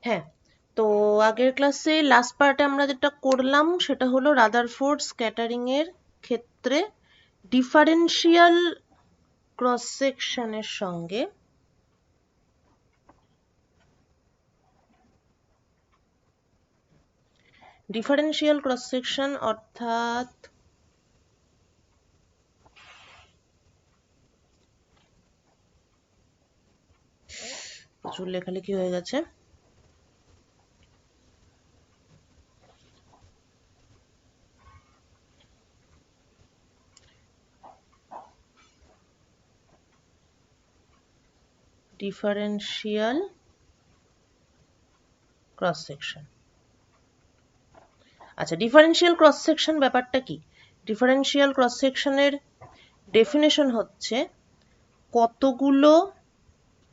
হ্যাঁ, তো আগের ক্লাসে লাস্ট পার্টে আমরা যেটা করলাম সেটা হলো রাদারফোর্ড স্ক্যাটারিং এর ক্ষেত্রে ডিফারেন্সিয়াল ক্রস সেকশনের সঙ্গে ডিফারেন্সিয়াল ক্রস সেকশন অর্থাৎ প্রচুর লেখালেখি হয়ে গেছে। Differential cross section. আচ্ছা, ডিফারেন্সিয়াল ক্রস সেকশন ব্যাপারটা কি? ডিফারেন্সিয়াল ক্রস সেকশনের ডেফিনেশন হচ্ছে কতগুলো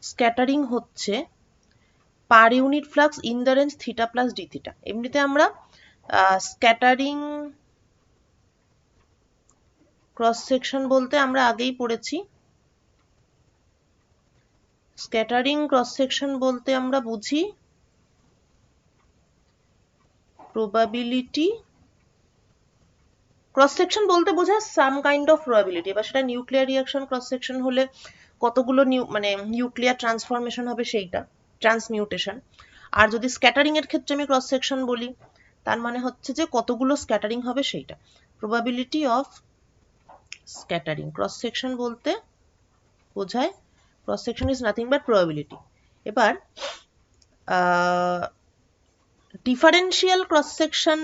স্ক্যাটারিং হচ্ছে per unit flux in the range theta plus d theta. এমনিতে আমরা স্ক্যাটারিং ক্রস সেকশন বলতে আমরা আগেই পড়েছি, স্ক্যাটারিং ক্রস সেকশন বলতে আমরা বুঝি প্রবাবিলিটি, ক্রস সেকশন বলতে বোঝায় সাম কাইন্ড অফ প্রবাবিলিটি। এবার সেটা নিউক্লিয়ার রিঅ্যাকশন ক্রস সেকশন হলে কতগুলো নিউক্লিয়ার ট্রান্সফরমেশন হবে সেইটা, ট্রান্সমিউটেশন। আর যদি স্ক্যাটারিং এর ক্ষেত্রে আমি ক্রস সেকশন বলি তার মানে হচ্ছে যে কতগুলো স্ক্যাটারিং হবে সেইটা, probability of scattering. Cross section বলতে বোঝায়, cross section is nothing but probability. এবার ডিফারেন্সিয়াল ক্রস সেকশন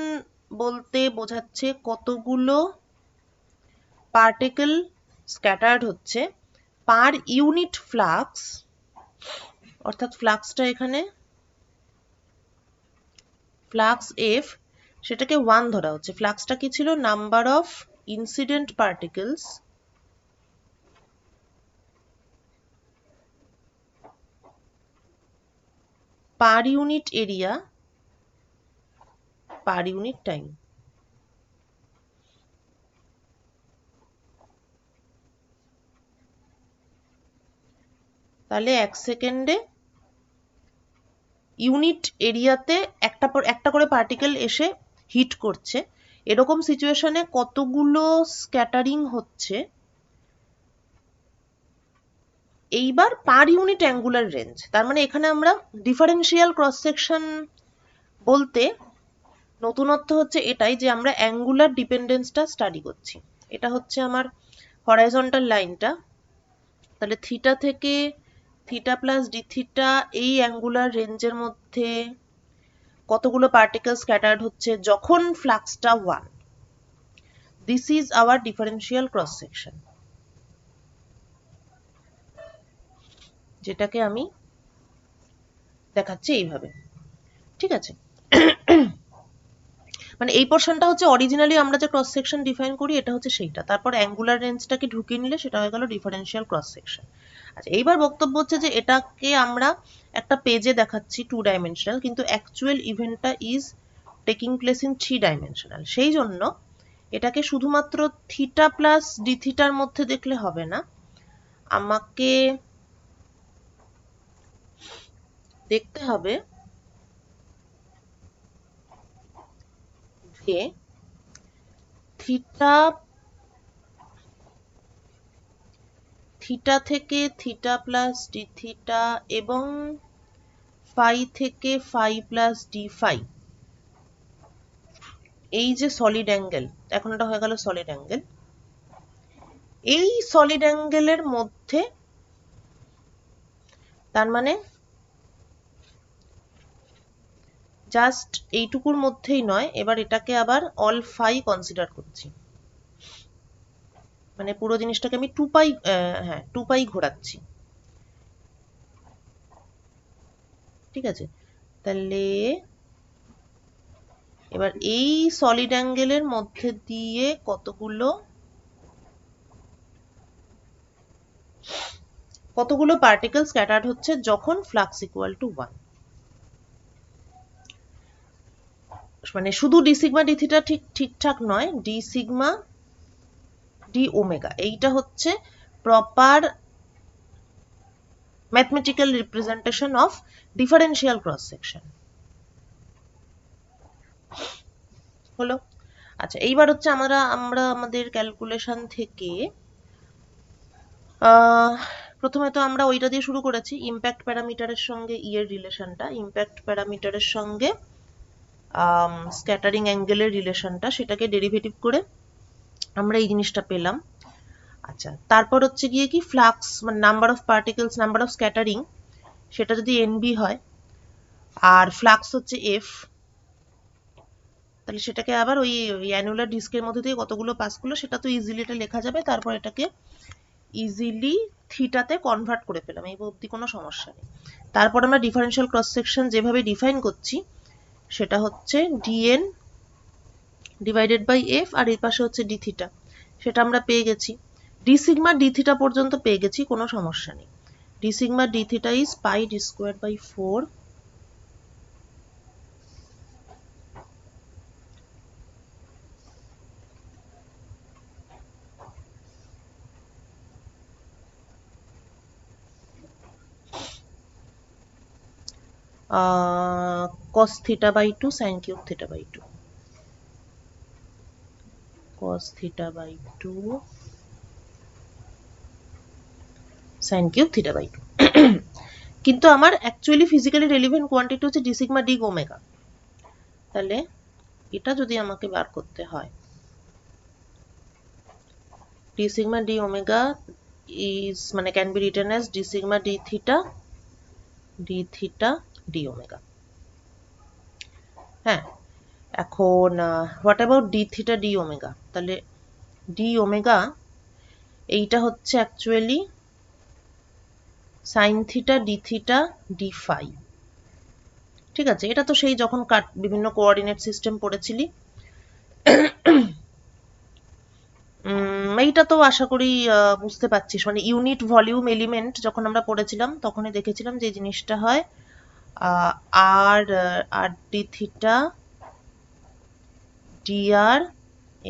বলতে বোঝাচ্ছে কতগুলো পার্টিকেল স্ক্যাটার্ড হচ্ছে পার ইউনিট ফ্লাক্স, অর্থাৎ ফ্লাক্সটা এখানে ফ্লাক্স এফ, সেটাকে 1 ধরা হচ্ছে। ফ্লাক্সটা কি ছিল? Number of incident particles per unit area per unit time. তাহলে 1 সেকেন্ডে ইউনিট এরিয়াতে একটা করে পার্টিকেল এসে হিট করছে, এরকম সিচুয়েশনে কতগুলো স্ক্যাটারিং হচ্ছে এইবার পার ইউনিট অ্যাঙ্গুলার রেঞ্জ। তার মানে এখানে আমরা ডিফারেন্সিয়াল ক্রস সেকশন বলতে নতুনত্ব হচ্ছে এটাই যে আমরা অ্যাঙ্গুলার ডিপেন্ডেন্সটা স্টাডি করছি। এটা হচ্ছে আমার হরাইজন্টাল লাইনটা, তাহলে থিটা থেকে থিটা প্লাস ডি থিটা এই অ্যাঙ্গুলার রেঞ্জের মধ্যে কতগুলো পার্টিকেল স্ক্যাটার্ড হচ্ছে যখন ফ্লাক্সটা 1। This is our differential cross section, যেটাকে আমি দেখাচ্ছি এইভাবে। ঠিক আছে, মানে এই পোর্শনটা হচ্ছে অরিজিনালি আমরা যে ক্রস সেকশন ডিফাইন করি এটা হচ্ছে সেইটা, তারপর অ্যাঙ্গুলার রেঞ্জটাকে ঢুকিয়ে নিলে সেটা হয়ে গেল ডিফারেন্সিয়াল ক্রস সেকশন। আচ্ছা, এইবার বক্তব্য হচ্ছে যে এটাকে আমরা একটা পেজে দেখাচ্ছি 2 ডাইমেনশনাল, কিন্তু অ্যাকচুয়াল ইভেন্টটা is taking place in 3 dimensional. সেই জন্য এটাকে শুধুমাত্র থিটা প্লাস ডি থিটার মধ্যে দেখলে হবে না, আমাকে দেখতে হবে যে থিটা থেকে থিটা প্লাস ডি থিটা এবং ফাই থেকে ফাই প্লাস ডি ফাই, এই যে সলিড অ্যাঙ্গেল, এখন এটা হয়ে গেল সলিড অ্যাঙ্গেল, এই সলিড অ্যাঙ্গেলের মধ্যে, তার মানে জাস্ট এইটুকুর মধ্যেই নয়, এবার এটাকে আবার অল ফাই কনসিডার করছি, মানে পুরো জিনিসটাকে আমি 2 পাই ঘোরাচ্ছি। ঠিক আছে, তাহলে এবার এই সলিড অ্যাঙ্গেলের মধ্যে দিয়ে কতগুলো পার্টিকেল স্ক্যাটার্ড হচ্ছে যখন ফ্লাক্স ইকুয়াল টু 1। মানে শুধু ডি সিগমা ডি থিটা ঠিকঠাক নয়, ডি সিগমা ডি ওমেগা, এইটা হচ্ছে proper mathematical representation of differential cross section. হলো। আচ্ছা, এইবার হচ্ছে আমরা আমাদের ক্যালকুলেশন থেকে প্রথমে তো আমরা ওইটা দিয়ে শুরু করেছি, ইম্প্যাক্ট প্যারামিটারের সঙ্গে এর রিলেশনটা, ইম্প্যাক্ট প্যারামিটারের সঙ্গে স্ক্যাটারিং অ্যাঙ্গেলের রিলেশনটা, সেটাকে ডেরিভেটিভ করে আমরা এই জিনিসটা পেলাম। আচ্ছা, তারপর হচ্ছে গিয়ে কি ফ্লাক্স মানে number of particles, number of scattering, সেটা যদি এনবি হয় আর ফ্লাক্স হচ্ছে এফ, তাহলে সেটাকে আবার ওই অ্যানুলার ডিস্কের মধ্যে দিয়ে কতগুলো পাস করলো সেটা তো ইজিলি এটা লেখা যাবে। তারপর এটাকে ইজিলি থিটাতে কনভার্ট করে পেলাম, এই অবধি কোনো সমস্যা নেই। তারপর আমরা ডিফারেন্সিয়াল ক্রস সেকশন যেভাবে ডিফাইন করছি সেটা হচ্ছে ডিএন ডিভাইডেড বাই এফ, আর এর পাশে হচ্ছে ডি থিটা, সেটা আমরা পেয়ে গেছি। ডি সিগমা ডি থিটা পর্যন্ত পেয়ে গেছি, কোনো সমস্যা নেই। D sigma d theta is pi d square by 4 cos theta by 2 sin cube theta by 2, cos theta by 2 sin cube theta by 2 কিন্তু আমার অ্যাকচুয়ালি ফিজিক্যালি রেলিভেন্ট কোয়ান্টিটি হচ্ছে d sigma d omega. তাহলে এটা যদি আমাকে বার করতে হয়, d sigma d omega is মানে can be written as d sigma d theta d omega. হ্যাঁ, এখন what about d theta d omega? তাহলে ডি ওমেগা এইটা হচ্ছে actually sine theta d theta d phi. ঠিক আছে, এটা তো সেই যখন বিভিন্ন কোঅর্ডিনেট সিস্টেম পড়েছিলি, এইটা তো আশা করি বুঝতে পারছিস। মানে ইউনিট ভলিউম এলিমেন্ট যখন আমরা পড়েছিলাম তখনই দেখেছিলাম যে জিনিসটা হয় আর আর ডি থিটা ডিআর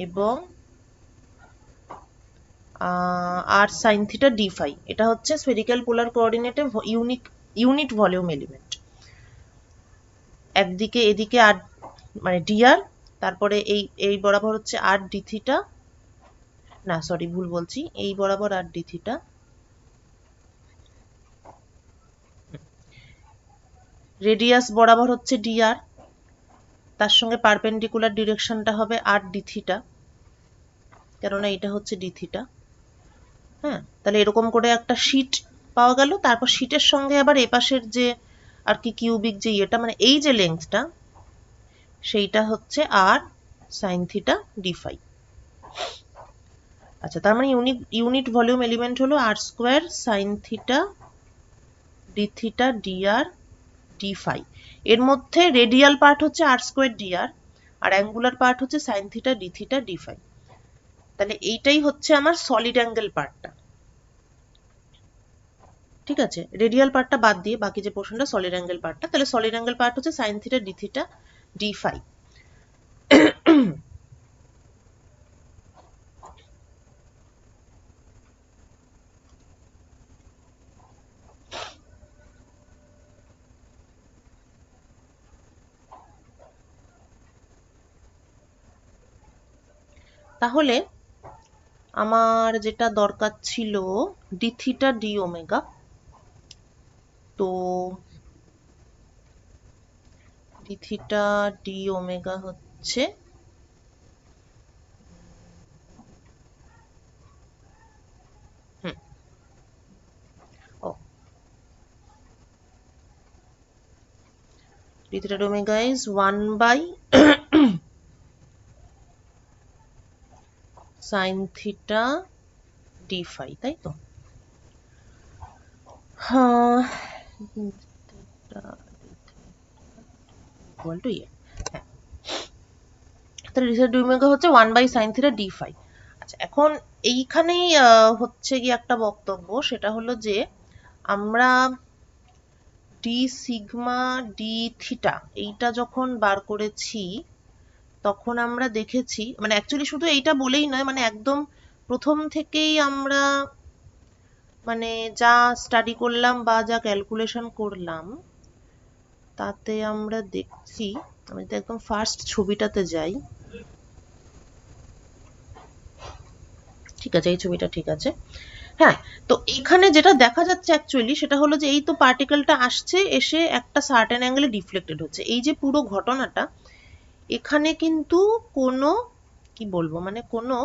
এবং আর সাইন থিটা ডি ফাই, এটা হচ্ছে spherical polar কোঅর্ডিনেটে unit volume element. একদিকে এদিকে আর মানে ডিআর, তারপরে এই বরাবর হচ্ছে আর ডি থিটা, না সরি ভুল বলছি, এই বরাবর আর ডি থিটা, রেডিয়াস বরাবর হচ্ছে ডিআর, তার সঙ্গে পারপেন্ডিকুলার ডিরেকশনটা হবে আর ডি থিটা, কেননা এটা হচ্ছে ডি থিটা। হ্যাঁ, তাহলে এরকম করে একটা শীট পাওয়া গেল। তারপর শীটের সঙ্গে আবার এপাশের যে আর কি কিউবিক যে ইয়েটা মানে এই যে লেন্থটা, সেইটা হচ্ছে r sine theta d phi. আচ্ছা, তার মানে ইউনিট ভলিউম এলিমেন্ট হলো r square sine theta d theta dr d phi. এর মধ্যে রেডিয়াল পার্ট হচ্ছে আর স্কোয়ার ডিআর আর অ্যাঙ্গুলার পার্ট হচ্ছে sine theta d theta d phi. তাহলে এইটাই হচ্ছে আমার সলিড অ্যাঙ্গেল পার্টটা। ঠিক আছে, রেডিয়াল পার্টটা বাদ দিয়ে বাকি যে পোর্শনটা সলিড অ্যাঙ্গেল পার্টটা, তাহলে সলিড অ্যাঙ্গেল পার্ট হচ্ছে sine theta d theta d phi. তাহলে আমার যেটা দরকার ছিল ডি থিটা ডি ওমেগা, তো ডি থিটা ডি ওমেগা হচ্ছে ও d theta d omega is 1 by sine theta d phi, তাই তো? হ্যাঁ, ইকুয়াল টু হ্যাঁ, তাহলে ডি থিটা ডি ওমেগা হচ্ছে 1 by sine theta d phi. আচ্ছা, এখন এইখানেই হচ্ছে কি একটা বক্তব্য, সেটা হলো যে আমরা ডি সিগমা ডি থিটা এইটা যখন বার করেছি তখন আমরা দেখেছি, মানে অ্যাকচুয়ালি শুধু এইটা বলেই নয়, মানে একদম প্রথম থেকেই আমরা মানে যা স্টাডি করলাম বা যা ক্যালকুলেশন করলাম তাতে আমরা দেখছি, আমি যদি একদম ফার্স্ট ছবিটাতে যাই, ঠিক আছে, এই ছবিটা ঠিক আছে। হ্যাঁ, তো এখানে যেটা দেখা যাচ্ছে অ্যাকচুয়ালি সেটা হলো যে এই তো পার্টিকেলটা আসছে, এসে একটা সার্টেন অ্যাঙ্গেলে ডিফ্লেক্টেড হচ্ছে। এই যে পুরো ঘটনাটা, এখানে কিন্তু কোনো কি বলবো, মানে কোনো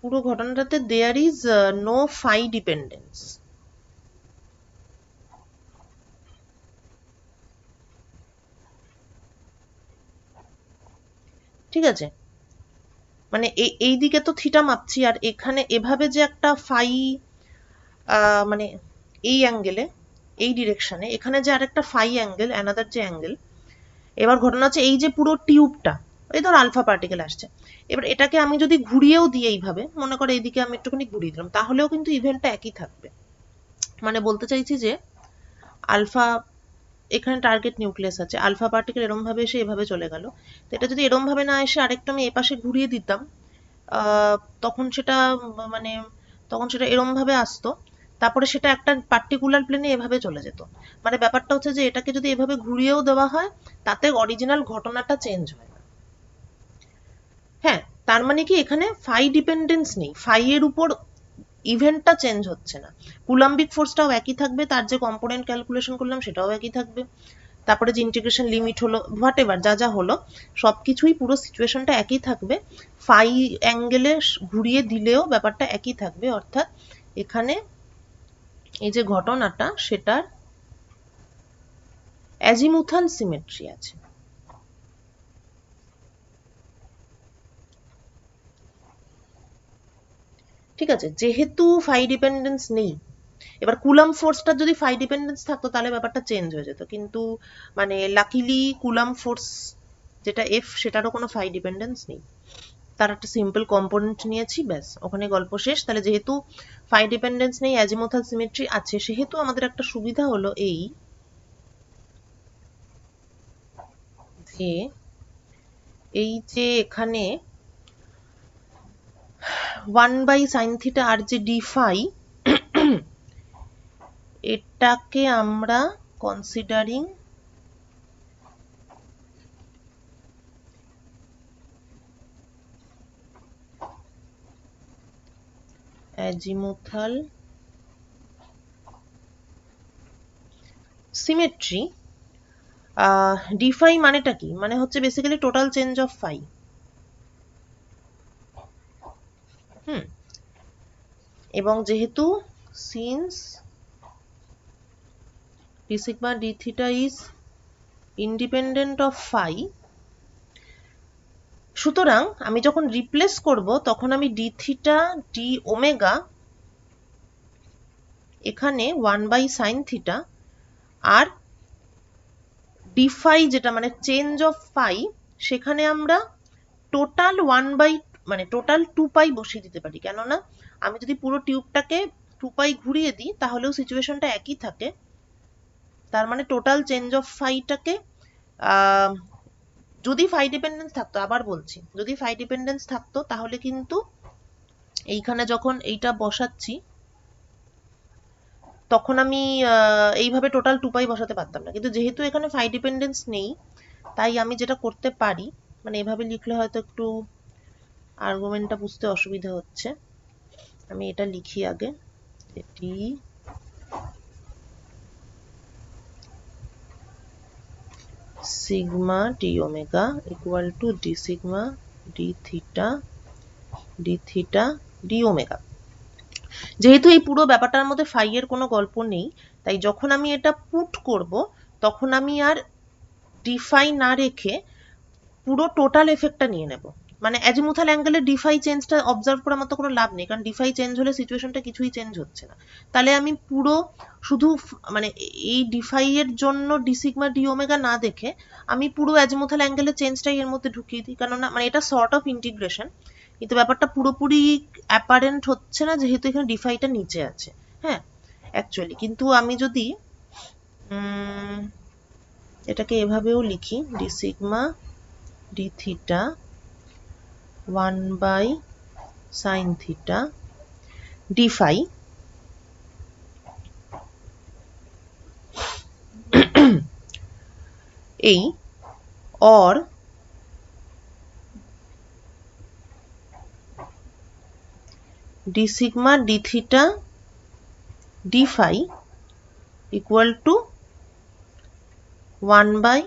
পুরো ঘটনাটাতে there is no phi dependence. ঠিক আছে, মানে এই দিকে তো থিটা মাপছি, আর এখানে এভাবে যে একটা ফাই, মানে এই অ্যাঙ্গেলে, এই ডিরেকশনে এখানে যে আরেকটা ফাই অ্যাঙ্গেল, অ্যানাদার যে অ্যাঙ্গেল। এবার ঘটনা হচ্ছে এই যে পুরো টিউবটা, এই ধর আলফা পার্টিকেল আসছে, এবার এটাকে আমি যদি ঘুরিয়েও দিই এইভাবে, মনে করো এইদিকে আমি একটুখানি ঘুরিয়ে দিলাম, তাহলেও কিন্তু ইভেন্টটা একই থাকবে। মানে বলতে চাইছি যে আলফা, এখানে টার্গেট নিউক্লিয়াস আছে, আলফা পার্টিকেল এরম ভাবে এসে এভাবে চলে গেল, তো এটা যদি এরম ভাবে না এসে আরেকটু আমি এপাশে ঘুরিয়ে দিতাম, তখন সেটা মানে তখন সেটা এরম ভাবে আসতো, তারপরে সেটা একটা পার্টিকুলার প্লেনে এভাবে চলে যেত। মানে ব্যাপারটা হচ্ছে যে এটাকে যদি এভাবে ঘুরিয়েও দেওয়া হয়, তাতে অরিজিনাল ঘটনাটা চেঞ্জ হয় না। হ্যাঁ, তার মানে কি এখানে ফাই ডিপেন্ডেন্স নেই, ফাই এর উপর ইভেন্টটা চেঞ্জ হচ্ছে না। কুলাম্বিক ফোর্সটাও একই থাকবে, তার যে কম্পোনেন্ট ক্যালকুলেশন করলাম সেটাও একই থাকবে, তারপরে যে ইন্টিগ্রেশন লিমিট হলো, হোয়াট এভার যা যা হলো সবকিছুই, পুরো সিচুয়েশনটা একই থাকবে। ফাই অ্যাঙ্গেলে ঘুরিয়ে দিলেও ব্যাপারটা একই থাকবে, অর্থাৎ এখানে এই যে ঘটনাটা সেটার অ্যাজিমুথাল সিমেট্রি আছে। ঠিক আছে, যেহেতু ফাই ডিপেন্ডেন্স নেই, এবার কুলাম ফোর্সটা যদি ফাই ডিপেন্ডেন্স থাকতো তাহলে ব্যাপারটা চেঞ্জ হয়ে যেত, কিন্তু মানে লাকিলি কুলাম ফোর্স যেটা এফ, সেটারও কোনো ফাই ডিপেন্ডেন্স নেই, তার একটা সিম্পল কম্পোনেন্ট নিয়েছি, ব্যাস ওখানে গল্প শেষ। তাহলে যেহেতু ফাই ডিপেন্ডেন্স নেই, অ্যাজিমুথাল সিমেট্রি আছে, সেহেতু আমাদের একটা সুবিধা হলো এই যে এই যে এখানে 1/sin থিটা আর যে ডি ফাই, এটাকে আমরা considering azimuthal symmetry. D phi মানেটা কি, মানে হচ্ছে basically total change of phi. হুম, এবং যেহেতু since d sigma d theta is independent of phi, সুতরাং আমি যখন রিপ্লেস করব তখন আমি ডি থিটা ডি ওমেগা এখানে 1/sin থিটা, আর ডি ফাই যেটা মানে চেঞ্জ অফ ফাই, সেখানে আমরা টোটাল 1/, মানে টোটাল 2π বসিয়ে দিতে পারি, কেননা আমি যদি পুরো টিউবটাকে 2π ঘুরিয়ে দিই তাহলেও সিচুয়েশনটা একই থাকে। তার মানে টোটাল চেঞ্জ অফ ফাইটাকে, যদি ফাই ডিপেন্ডেন্স থাকতো, আবার বলছি যদি ফাই ডিপেন্ডেন্স থাকতো তাহলে কিন্তু এইখানে যখন এইটা বসাচ্ছি তখন আমি এইভাবে টোটাল 2π বসাতে পারতাম না, কিন্তু যেহেতু এখানে ফাই ডিপেন্ডেন্স নেই, তাই আমি যেটা করতে পারি, মানে এভাবে লিখলে হয়তো একটু আর্গুমেন্টটা বুঝতে অসুবিধা হচ্ছে, আমি এটা লিখি আগে, এটি sigma d omega equal to d sigma d theta d omega. যেহেতু এই পুরো ব্যাপারটার মধ্যে ফাই এর কোনো গল্প নেই, তাই যখন আমি এটা পুট করব তখন আমি আর ডি ফাই না রেখে পুরো টোটাল এফেক্টটা নিয়ে নেব। মানে অ্যাজিমুথাল অ্যাঙ্গেলে ডিফাই চেঞ্জটা অবজার্ভ করে আমার তো কোনো লাভ নেই, কারণ ডিফাই চেঞ্জ হলে সিচুয়েশনটা কিছুই চেঞ্জ হচ্ছে না। তাহলে আমি পুরো শুধু মানে এই ডিফাই এর জন্য ডি সিগমা ডি ওমেগা না দেখে আমি পুরো অ্যাজিমুথাল অ্যাঙ্গেলের চেঞ্জটাই এর মধ্যে ঢুকিয়ে দিই, কেননা মানে এটা সর্ট অফ ইন্টিগ্রেশন, কিন্তু ব্যাপারটা পুরোপুরি অ্যাপারেন্ট হচ্ছে না যেহেতু এখানে ডিফাইটা নিচে আছে। হ্যাঁ, অ্যাকচুয়ালি কিন্তু আমি যদি এটাকে এভাবেও লিখি, d sigma d theta 1/sin theta d phi, এই or d sigma d theta d phi equal to 1 by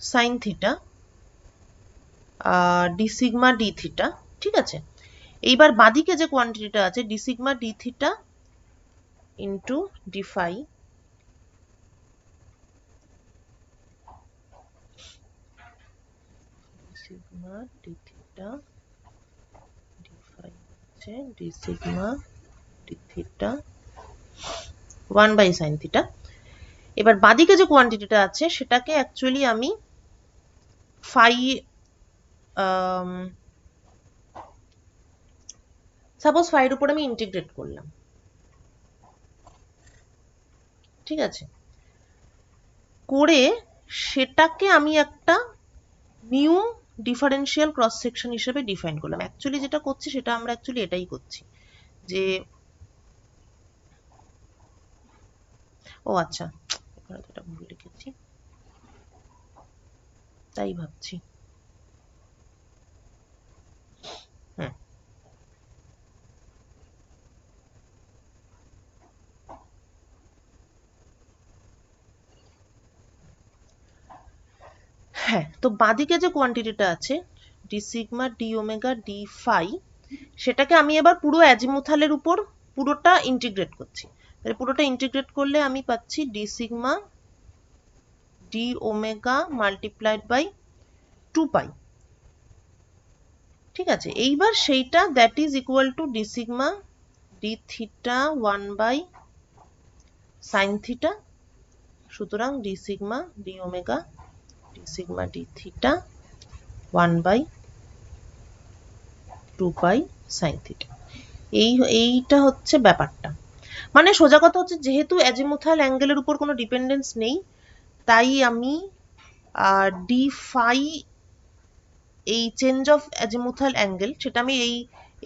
sin theta d sigma d theta, ঠিক আছে। এইবার বাদিকে যে কোয়ান্টিটিটা আছে d sigma d theta into d phi sigma d theta d phi হচ্ছে d sigma d theta 1 by sin theta। এবার বাদিকে যে কোয়ান্টিটিটা আছে সেটাকে অ্যাকচুয়ালি আমি phi সাপোজ ফাইয়ের উপর আমি ইন্টিগ্রেট করলাম, ঠিক আছে, করে সেটাকে আমি একটা নিউ ডিফারেন্সিয়াল ক্রস সেকশন হিসেবে ডিফাইন করলাম। অ্যাকচুয়ালি যেটা করছি সেটা আমরা অ্যাকচুয়ালি এটাই করছি যে ও আচ্ছা এখানে তো এটা ভুল লিখেছি, তাই ভাবছি। হ্যাঁ, তো বাদিকে যে কোয়ান্টিটিটা আছে d sigma d omega d phi, সেটাকে আমি এবার পুরো অ্যাজিমুথালের উপর পুরোটা ইন্টিগ্রেট করছি। তাহলে পুরোটা ইন্টিগ্রেট করলে আমি পাচ্ছি d sigma d omega multiplied by 2 pi, ঠিক আছে। এইবার সেইটা that is equal to d sigma d theta 1 by sine theta, সুতরাং d sigma d omega d sigma d theta 1 by 2 pi sine theta. এইটা হচ্ছে ব্যাপারটা। মানে সোজা কথা হচ্ছে যেহেতু অ্যাজিমুথাল অ্যাঙ্গেলের উপর কোনো ডিপেন্ডেন্স নেই, তাই আমি ডি ফাই এই চেঞ্জ অফ অ্যাজিমুথাল অ্যাঙ্গেল সেটা আমি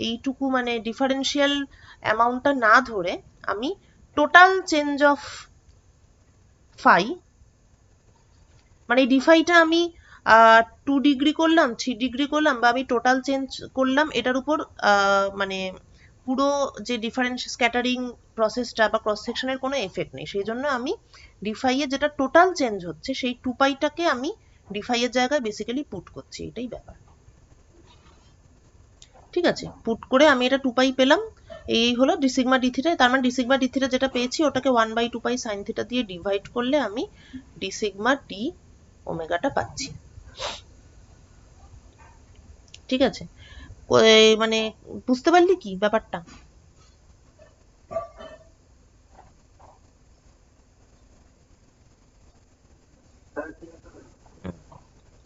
এইটুকু মানে ডিফারেন্সিয়াল অ্যামাউন্টটা না ধরে আমি টোটাল চেঞ্জ অফ ফাই, মানে ডি ফাইটা আমি 2 ডিগ্রি করলাম 3 ডিগ্রি করলাম বা আমি টোটাল চেঞ্জ করলাম, এটার উপর মানে পুরো যে ডিফারেন্স স্ক্যাটারিং প্রসেসটা বা ক্রস সেকশনের কোনো এফেক্ট নেই। সেই জন্য আমি ডিফাই এর যেটা টোটাল চেঞ্জ হচ্ছে সেই 2 পাইটাকে আমি ডিফাই এর জায়গায় বেসিক্যালি পুট করছি, এটাই ব্যাপার, ঠিক আছে। পুট করে আমি এটা 2 পাই পেলাম, এই হলো ডি সিগমা ডি থিটা। তার মানে ডি সিগমা ডি থিটা যেটা পেয়েছি ওটাকে 1 বাই 2 পাই সাইন থিটা দিয়ে ডিভাইড করলে আমি ডি সিগমা ডি ওমেগাটা পাচ্ছি, ঠিক আছে। মানে বুঝতে পারলি কি ব্যাপারটা?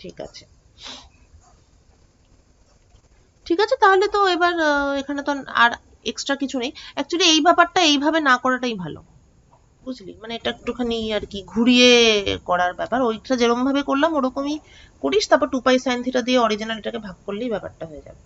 ঠিক আছে, ঠিক আছে। তাহলে তো এবার এখানে তো আর এক্সট্রা কিছু নেই। অ্যাকচুয়ালি এই ব্যাপারটা এইভাবে না করাটাই ভালো, বুঝলি, মানে এটা একটুখানি আর কি ঘুরিয়ে করার ব্যাপার। ওইটা যেরকম ভাবে করলাম ওরকমই করিস, তারপর 2 পাই সাইন থিটা দিয়ে অরিজিনাল এটাকে ভাগ করলেই ব্যাপারটা হয়ে যাবে।